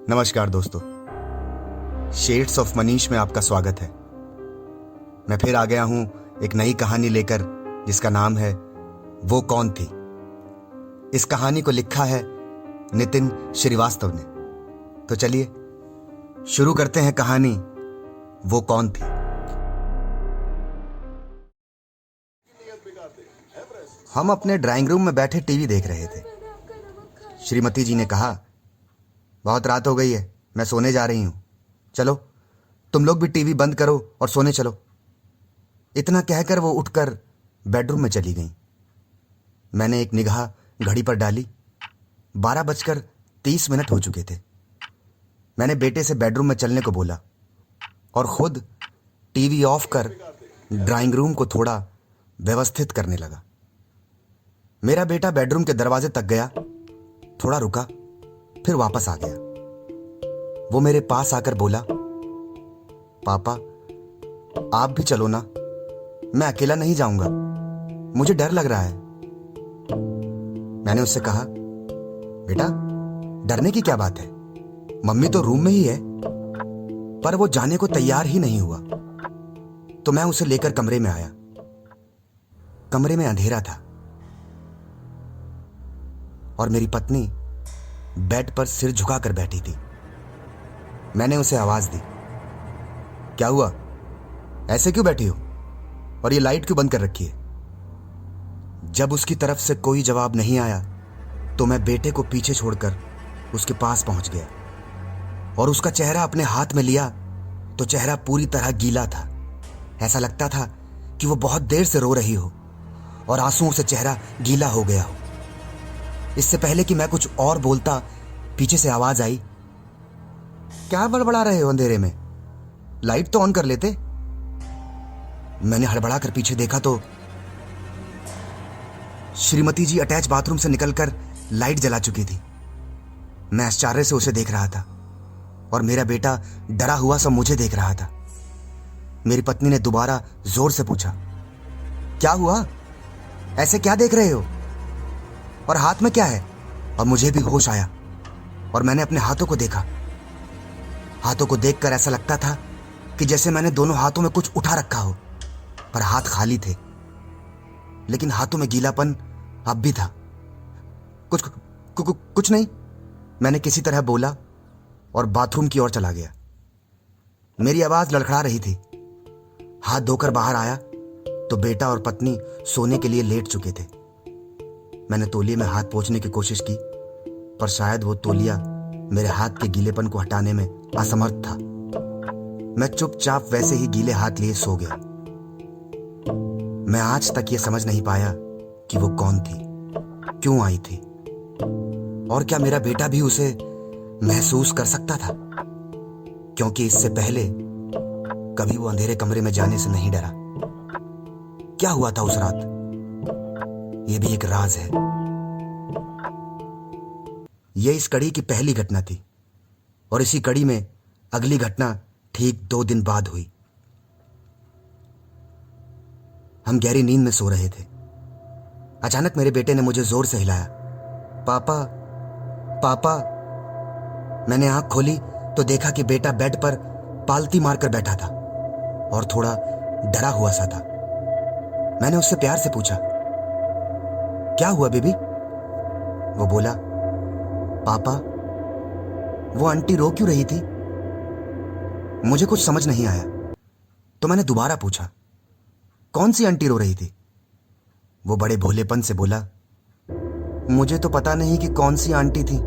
नमस्कार दोस्तों, shades of Manish में आपका स्वागत है। मैं फिर आ गया हूं एक नई कहानी लेकर जिसका नाम है वो कौन थी। इस कहानी को लिखा है नितिन श्रीवास्तव ने। तो चलिए शुरू करते हैं कहानी वो कौन थी। हम अपने ड्राइंग रूम में बैठे टीवी देख रहे थे। श्रीमती जी ने कहा, बहुत रात हो गई है, मैं सोने जा रही हूं, चलो तुम लोग भी टीवी बंद करो और सोने चलो। इतना कहकर वो उठकर बेडरूम में चली गईं। मैंने एक निगाह घड़ी पर डाली। 12:30 हो चुके थे। मैंने बेटे से बेडरूम में चलने को बोला और खुद टीवी ऑफ कर ड्राइंग रूम को थोड़ा व्यवस्थित करने लगा। मेरा बेटा बेडरूम के दरवाजे तक गया, थोड़ा रुका, फिर वापस आ गया। वो मेरे पास आकर बोला, पापा आप भी चलो ना, मैं अकेला नहीं जाऊंगा, मुझे डर लग रहा है। मैंने उससे कहा, बेटा डरने की क्या बात है, मम्मी तो रूम में ही है। पर वो जाने को तैयार ही नहीं हुआ। तो मैं उसे लेकर कमरे में आया। कमरे में अंधेरा था और मेरी पत्नी बेड पर सिर झुकाकर बैठी थी। मैंने उसे आवाज दी, क्या हुआ, ऐसे क्यों बैठी हो और ये लाइट क्यों बंद कर रखी है? जब उसकी तरफ से कोई जवाब नहीं आया तो मैं बेटे को पीछे छोड़कर उसके पास पहुंच गया और उसका चेहरा अपने हाथ में लिया तो चेहरा पूरी तरह गीला था। ऐसा लगता था कि वो बहुत देर से रो रही हो और आंसुओं से चेहरा गीला हो गया हो। इससे पहले कि मैं कुछ और बोलता, पीछे से आवाज आई, क्या बड़बड़ा रहे हो अंधेरे में, लाइट तो ऑन कर लेते। मैंने हड़बड़ा कर पीछे देखा तो श्रीमती जी अटैच बाथरूम से निकलकर लाइट जला चुकी थी। मैं आश्चर्य से उसे देख रहा था और मेरा बेटा डरा हुआ सब मुझे देख रहा था। मेरी पत्नी ने दोबारा जोर से पूछा, क्या हुआ, ऐसे क्या देख रहे हो और हाथ में क्या है? और मुझे भी होश आया और मैंने अपने हाथों को देखा। हाथों को देखकर ऐसा लगता था कि जैसे मैंने दोनों हाथों में कुछ उठा रखा हो, पर हाथ खाली थे, लेकिन हाथों में गीलापन अब भी था। कुछ नहीं, मैंने किसी तरह बोला और बाथरूम की ओर चला गया। मेरी आवाज लड़खड़ा रही थी। हाथ धोकर बाहर आया तो बेटा और पत्नी सोने के लिए लेट चुके थे। मैंने तौलिए में हाथ पोंछने की कोशिश की, पर शायद वो तौलिया मेरे हाथ के गीलेपन को हटाने में असमर्थ था। मैं चुपचाप वैसे ही गीले हाथ लिए सो गया। मैं आज तक ये समझ नहीं पाया कि वो कौन थी, क्यों आई थी, और क्या मेरा बेटा भी उसे महसूस कर सकता था, क्योंकि इससे पहले कभी वो अंधेरे कमरे में जाने से नहीं डरा। क्या हुआ था उस रात, ये भी एक राज है। यह इस कड़ी की पहली घटना थी और इसी कड़ी में अगली घटना ठीक 2 दिन बाद हुई। हम गहरी नींद में सो रहे थे। अचानक मेरे बेटे ने मुझे जोर से हिलाया, पापा पापा। मैंने आंख खोली तो देखा कि बेटा बेड पर पालती मारकर बैठा था और थोड़ा डरा हुआ सा था। मैंने उससे प्यार से पूछा, क्या हुआ बेबी? वो बोला, पापा वो आंटी रो क्यों रही थी? मुझे कुछ समझ नहीं आया तो मैंने दोबारा पूछा, कौन सी आंटी रो रही थी? वो बड़े भोलेपन से बोला, मुझे तो पता नहीं कि कौन सी आंटी थी,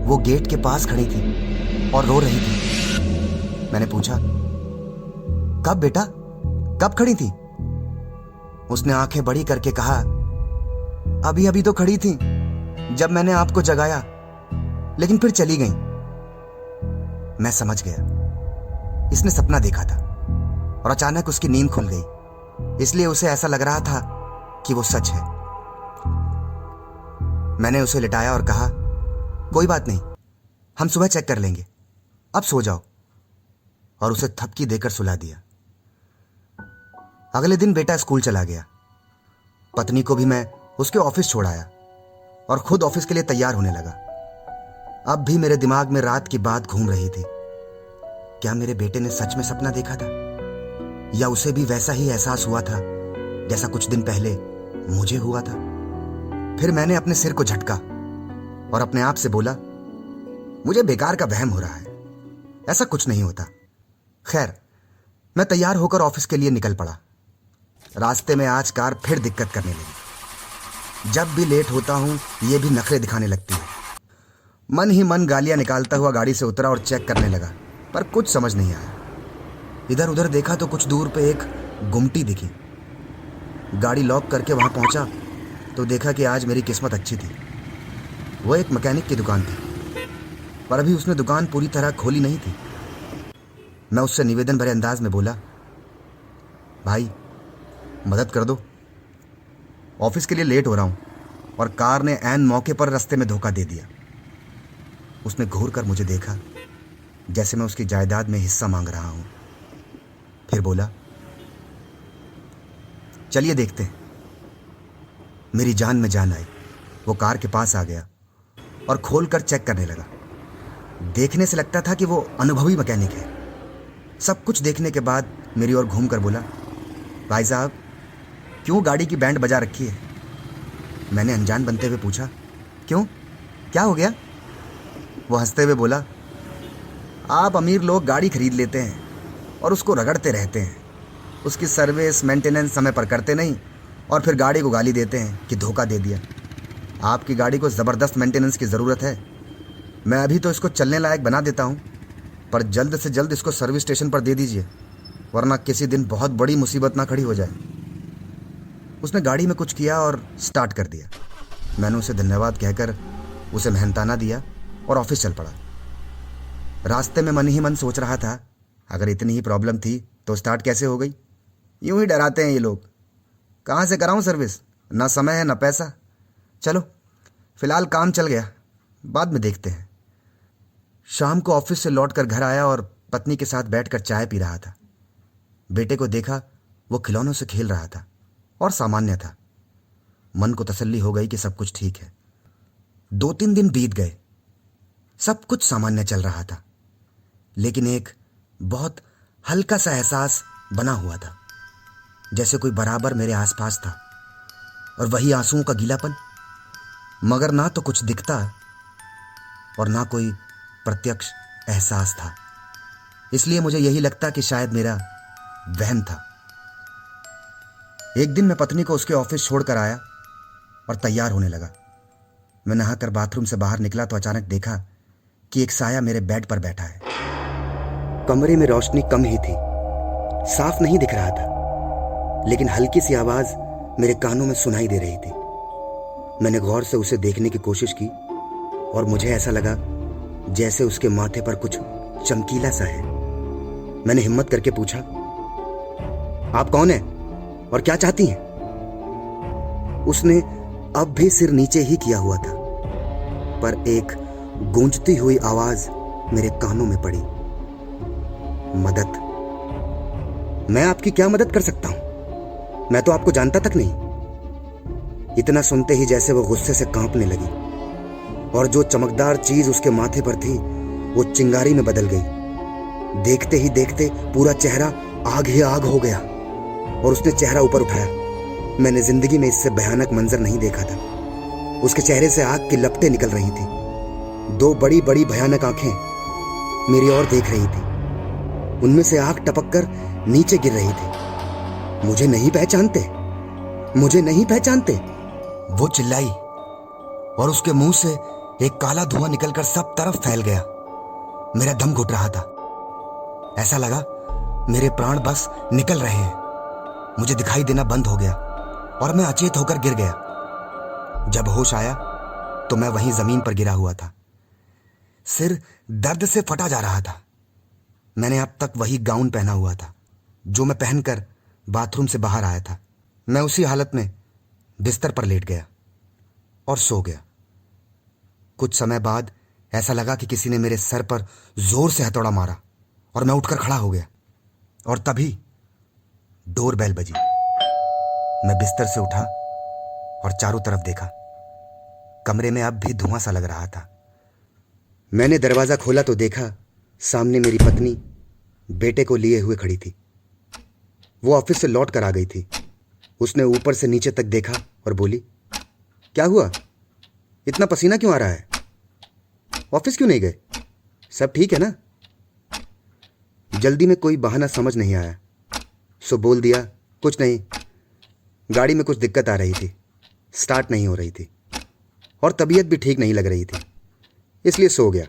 वो गेट के पास खड़ी थी और रो रही थी। मैंने पूछा, कब बेटा, कब खड़ी थी? उसने आंखें बड़ी करके कहा, अभी अभी तो खड़ी थी जब मैंने आपको जगाया, लेकिन फिर चली गई। मैं समझ गया, इसने सपना देखा था और अचानक उसकी नींद खुल गई, इसलिए उसे ऐसा लग रहा था कि वो सच है। मैंने उसे लिटाया और कहा, कोई बात नहीं, हम सुबह चेक कर लेंगे, अब सो जाओ, और उसे थपकी देकर सुला दिया। अगले दिन बेटा स्कूल चला गया। पत्नी को भी मैं उसके ऑफिस छोड़ आया और खुद ऑफिस के लिए तैयार होने लगा। अब भी मेरे दिमाग में रात की बात घूम रही थी। क्या मेरे बेटे ने सच में सपना देखा था, या उसे भी वैसा ही एहसास हुआ था जैसा कुछ दिन पहले मुझे हुआ था? फिर मैंने अपने सिर को झटका और अपने आप से बोला, मुझे बेकार का वहम हो रहा है, ऐसा कुछ नहीं होता। खैर, मैं तैयार होकर ऑफिस के लिए निकल पड़ा। रास्ते में आज कार फिर दिक्कत करने लगी। जब भी लेट होता हूं ये भी नखरे दिखाने लगती है। मन ही मन गालियां निकालता हुआ गाड़ी से उतरा और चेक करने लगा, पर कुछ समझ नहीं आया। इधर उधर देखा तो कुछ दूर पे एक गुमटी दिखी। गाड़ी लॉक करके वहां पहुंचा तो देखा कि आज मेरी किस्मत अच्छी थी। वो एक मैकेनिक की दुकान थी, पर अभी उसने दुकान पूरी तरह खोली नहीं थी। मैं उससे निवेदन भरे अंदाज में बोला, भाई मदद कर दो, ऑफिस के लिए लेट हो रहा हूं और कार ने ऐन मौके पर रास्ते में धोखा दे दिया। उसने घूर कर मुझे देखा जैसे मैं उसकी जायदाद में हिस्सा मांग रहा हूं। फिर बोला, चलिए देखते हैं। मेरी जान में जान आई। वो कार के पास आ गया और खोलकर चेक करने लगा। देखने से लगता था कि वो अनुभवी मैकेनिक है। सब कुछ देखने के बाद मेरी ओर घूमकर बोला, भाई साहब क्यों गाड़ी की बैंड बजा रखी है? मैंने अनजान बनते हुए पूछा, क्यों, क्या हो गया? वो हंसते हुए बोला, आप अमीर लोग गाड़ी खरीद लेते हैं और उसको रगड़ते रहते हैं। उसकी सर्विस मेंटेनेंस समय पर करते नहीं और फिर गाड़ी को गाली देते हैं कि धोखा दे दिया। आपकी गाड़ी को ज़बरदस्त मेंटेनेंस की ज़रूरत है। मैं अभी तो इसको चलने लायक बना देता हूँ, पर जल्द से जल्द इसको सर्विस स्टेशन पर दे दीजिए, वरना किसी दिन बहुत बड़ी मुसीबत ना खड़ी हो जाए। उसने गाड़ी में कुछ किया और स्टार्ट कर दिया। मैंने उसे धन्यवाद कहकर उसे मेहनताना दिया और ऑफिस चल पड़ा। रास्ते में मन ही मन सोच रहा था, अगर इतनी ही प्रॉब्लम थी तो स्टार्ट कैसे हो गई? यूं ही डराते हैं ये लोग। कहाँ से कराऊं सर्विस? ना समय है ना पैसा। चलो फिलहाल काम चल गया, बाद में देखते हैं। शाम को ऑफिस से लौटकर घर आया और पत्नी के साथ बैठकर चाय पी रहा था। बेटे को देखा, वो खिलौनों से खेल रहा था और सामान्य था। मन को तसल्ली हो गई कि सब कुछ ठीक है। 2-3 दिन बीत गए, सब कुछ सामान्य चल रहा था, लेकिन एक बहुत हल्का सा एहसास बना हुआ था, जैसे कोई बराबर मेरे आसपास था। और वही आंसुओं का गीलापन, मगर ना तो कुछ दिखता और ना कोई प्रत्यक्ष एहसास था। इसलिए मुझे यही लगता कि शायद मेरा वहम था। एक दिन मैं पत्नी को उसके ऑफिस छोड़कर आया और तैयार होने लगा। मैं नहाकर बाथरूम से बाहर निकला तो अचानक देखा कि एक साया मेरे बेड पर बैठा है। कमरे में रोशनी कम ही थी, साफ नहीं दिख रहा था, लेकिन हल्की सी आवाज मेरे कानों में सुनाई दे रही थी। मैंने गौर से उसे देखने की कोशिश की और मुझे ऐसा लगा जैसे उसके माथे पर कुछ चमकीला सा है। मैंने हिम्मत करके पूछा, आप कौन हैं और क्या चाहती हैं? उसने अब भी सिर नीचे ही किया हुआ था, पर एक गूंजती हुई आवाज मेरे कानों में पड़ी, मदद। मैं आपकी क्या मदद कर सकता हूं? मैं तो आपको जानता तक नहीं। इतना सुनते ही जैसे वो गुस्से से कांपने लगी और जो चमकदार चीज उसके माथे पर थी वो चिंगारी में बदल गई। देखते ही देखते पूरा चेहरा आग ही आग हो गया और उसने चेहरा ऊपर उठाया। मैंने जिंदगी में इससे भयानक मंजर नहीं देखा था। उसके चेहरे से आग की लपटें निकल रही थी। 2 बड़ी बड़ी भयानक आंखें मेरी ओर देख रही थी। उनमें से आग टपककर नीचे गिर रही थी। मुझे नहीं पहचानते, मुझे नहीं पहचानते, वो चिल्लाई और उसके मुंह से एक काला धुआं निकलकर सब तरफ फैल गया। मेरा दम घुट रहा था। ऐसा लगा मेरे प्राण बस निकल रहे हैं। मुझे दिखाई देना बंद हो गया और मैं अचेत होकर गिर गया। जब होश आया तो मैं वहीं जमीन पर गिरा हुआ था। सिर दर्द से फटा जा रहा था। मैंने अब तक वही गाउन पहना हुआ था जो मैं पहनकर बाथरूम से बाहर आया था। मैं उसी हालत में बिस्तर पर लेट गया और सो गया। कुछ समय बाद ऐसा लगा कि किसी ने मेरे सर पर जोर से हथौड़ा मारा और मैं उठकर खड़ा हो गया। और तभी डोर बेल बजी। मैं बिस्तर से उठा और चारों तरफ देखा। कमरे में अब भी धुआं सा लग रहा था। मैंने दरवाज़ा खोला तो देखा सामने मेरी पत्नी बेटे को लिए हुए खड़ी थी। वो ऑफिस से लौट कर आ गई थी। उसने ऊपर से नीचे तक देखा और बोली, क्या हुआ, इतना पसीना क्यों आ रहा है, ऑफिस क्यों नहीं गए, सब ठीक है ना? जल्दी में कोई बहाना समझ नहीं आया, सो बोल दिया, कुछ नहीं, गाड़ी में कुछ दिक्कत आ रही थी, स्टार्ट नहीं हो रही थी और तबीयत भी ठीक नहीं लग रही थी, इसलिए सो गया।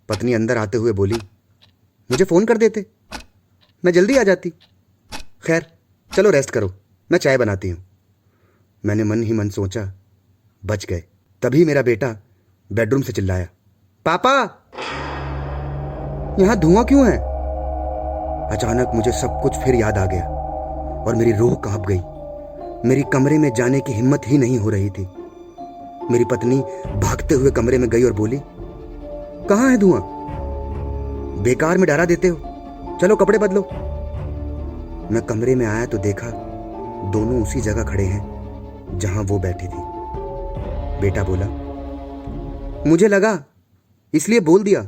पत्नी अंदर आते हुए बोली, मुझे फ़ोन कर देते, मैं जल्दी आ जाती। खैर चलो रेस्ट करो, मैं चाय बनाती हूँ। मैंने मन ही मन सोचा, बच गए। तभी मेरा बेटा बेडरूम से चिल्लाया, पापा यहां धुआं क्यों है? अचानक मुझे सब कुछ फिर याद आ गया और मेरी रूह कांप गई। मेरी कमरे में जाने की हिम्मत ही नहीं हो रही थी। मेरी पत्नी भागते हुए कमरे में गई और बोली, कहाँ है धुआं? बेकार में डरा देते हो, चलो कपड़े बदलो। मैं कमरे में आया तो देखा दोनों उसी जगह खड़े हैं जहां वो बैठी थी। बेटा बोला, मुझे लगा इसलिए बोल दिया,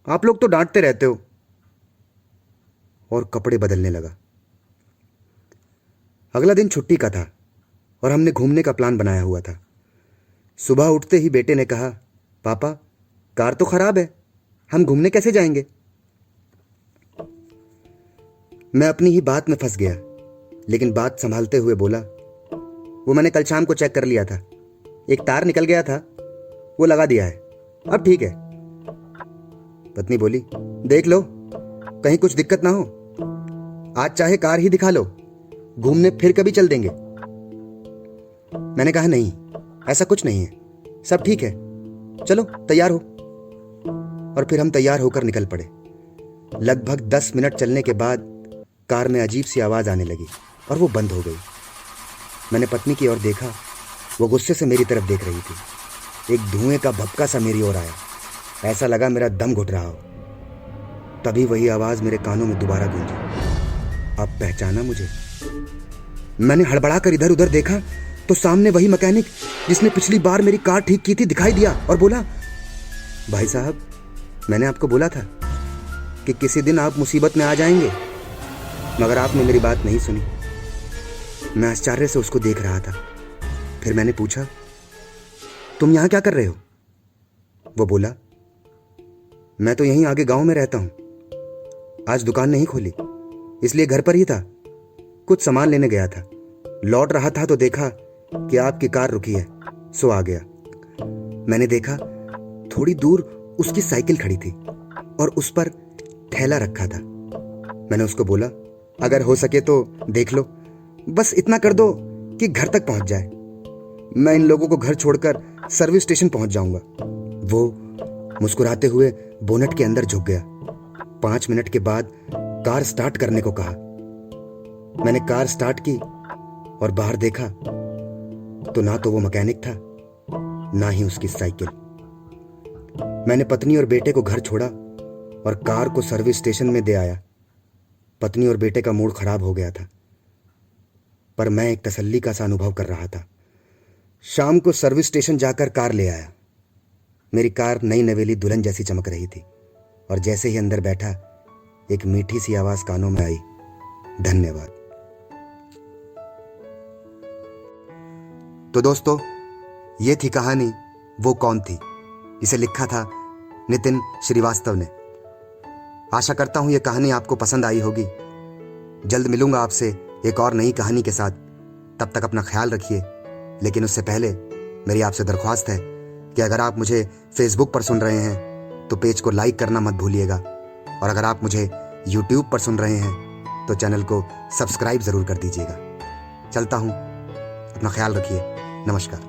आप लोग तो डांटते रहते हो, और कपड़े बदलने लगा। अगला दिन छुट्टी का था और हमने घूमने का प्लान बनाया हुआ था। सुबह उठते ही बेटे ने कहा, पापा कार तो खराब है, हम घूमने कैसे जाएंगे? मैं अपनी ही बात में फंस गया, लेकिन बात संभालते हुए बोला, वो मैंने कल शाम को चेक कर लिया था, एक तार निकल गया था, वो लगा दिया है, अब ठीक है। पत्नी बोली, देख लो कहीं कुछ दिक्कत ना हो, आज चाहे कार ही दिखा लो, घूमने फिर कभी चल देंगे। मैंने कहा, नहीं ऐसा कुछ नहीं है, सब ठीक है, चलो तैयार हो। और फिर हम तैयार होकर निकल पड़े। लगभग 10 मिनट चलने के बाद कार में अजीब सी आवाज़ आने लगी और वो बंद हो गई। मैंने पत्नी की ओर देखा, वो गुस्से से मेरी तरफ देख रही थी। एक धुएं का भपका सा मेरी ओर आया, ऐसा लगा मेरा दम घुट रहा हो। तभी वही आवाज़ मेरे कानों में दोबारा गूंजी, अब पहचाना मुझे? मैंने हड़बड़ाकर इधर उधर देखा तो सामने वही मैकेनिक जिसने पिछली बार मेरी कार ठीक की थी दिखाई दिया और बोला, भाई साहब मैंने आपको बोला था कि किसी दिन आप मुसीबत में आ जाएंगे, मगर आपने मेरी बात नहीं सुनी। मैं आश्चर्य से उसको देख रहा था। फिर मैंने पूछा, तुम यहाँ क्या कर रहे हो? वो बोला, मैं तो यहीं आगे गांव में रहता हूँ, आज दुकान नहीं खोली इसलिए घर पर ही था, कुछ सामान लेने गया था, लौट रहा था तो देखा कि आपकी कार रुकी है, सो आ गया। मैंने देखा थोड़ी दूर उसकी साइकिल खड़ी थी और उस पर थैला रखा था। मैंने उसको बोला, अगर हो सके तो देख लो, बस इतना कर दो कि घर तक पहुंच जाए, मैं इन लोगों को घर छोड़कर सर्विस स्टेशन पहुंच जाऊंगा। वो मुस्कुराते हुए बोनट के अंदर झुक गया। 5 मिनट के बाद कार स्टार्ट करने को कहा। मैंने कार स्टार्ट की और बाहर देखा तो ना तो वो मैकेनिक था, ना ही उसकी साइकिल। मैंने पत्नी और बेटे को घर छोड़ा और कार को सर्विस स्टेशन में दे आया। पत्नी और बेटे का मूड खराब हो गया था, पर मैं एक तसल्ली का सा अनुभव कर रहा था। शाम को सर्विस स्टेशन जाकर कार ले आया। मेरी कार नई नवेली दुल्हन जैसी चमक रही थी और जैसे ही अंदर बैठा एक मीठी सी आवाज कानों में आई, धन्यवाद। तो दोस्तों, ये थी कहानी वो कौन थी। इसे लिखा था नितिन श्रीवास्तव ने। आशा करता हूं ये कहानी आपको पसंद आई होगी। जल्द मिलूंगा आपसे एक और नई कहानी के साथ। तब तक अपना ख्याल रखिए। लेकिन उससे पहले मेरी आपसे दरख्वास्त है कि अगर आप मुझे फेसबुक पर सुन रहे हैं तो पेज को लाइक करना मत भूलिएगा, और अगर आप मुझे यूट्यूब पर सुन रहे हैं तो चैनल को सब्सक्राइब ज़रूर कर दीजिएगा। चलता हूँ, अपना ख्याल रखिए। नमस्कार।